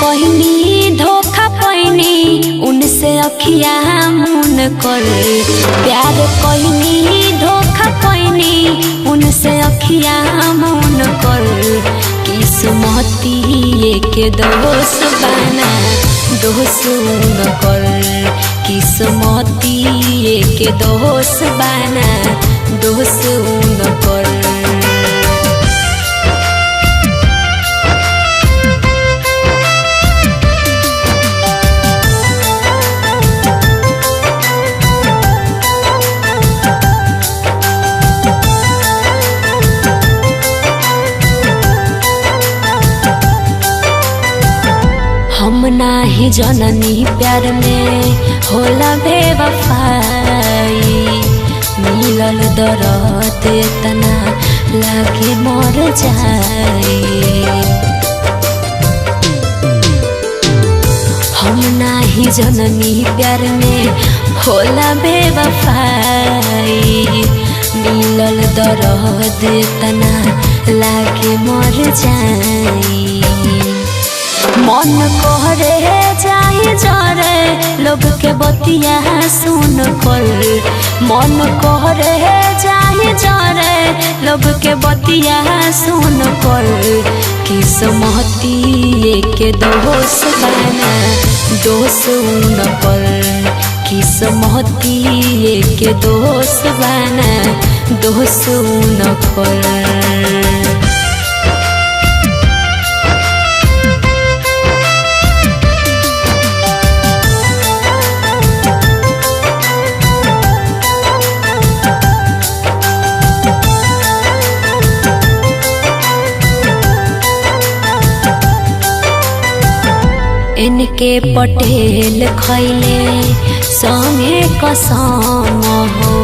कहनी धोखा पैनी उनसे अखिया मुन कर। प्यार कहनी धोखा पैनी उनसे अखिया मुन कर। किस्मती के दोष बना दोष न कर। किस्मती के दोष बना दोष न कर। हम नाही जननी प्यार में होला बेवफाई। मिलल दर्द तना लागे मर जाए। हम नाही जननी प्यार में होला बेवफाई। मिलल दर्द तना लागे मर जाए। मन कहरे जाए जरे लोग के बतिया सुन कर। मन कहरे जाए जरे लोग के बतिया सुन कर। किस्मती के दोष बना दोष न कर। किस्मती के दोष बना दोष न कर। इनके पटेल खैले संगे कसम हो।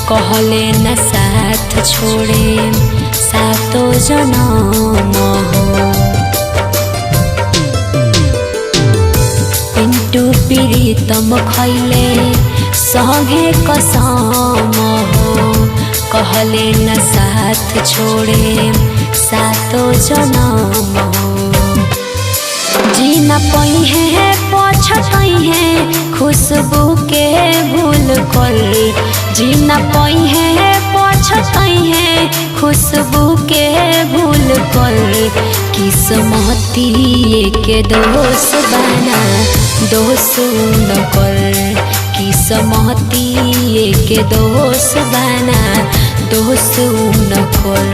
कहले न साथ छोड़े सातो जन्म हो। पिंटू प्रीतम खैले संगे कसम हो। कहले न साथ छोड़े सातो जन्म हो। जी न पई है पछतई है खुशबू के भूल कर। जी न पई है पछतई है खुशबू के भूल कर। किस्मती के दोष बना दोष न कर। किस्मती के दोष बना दोष न कर।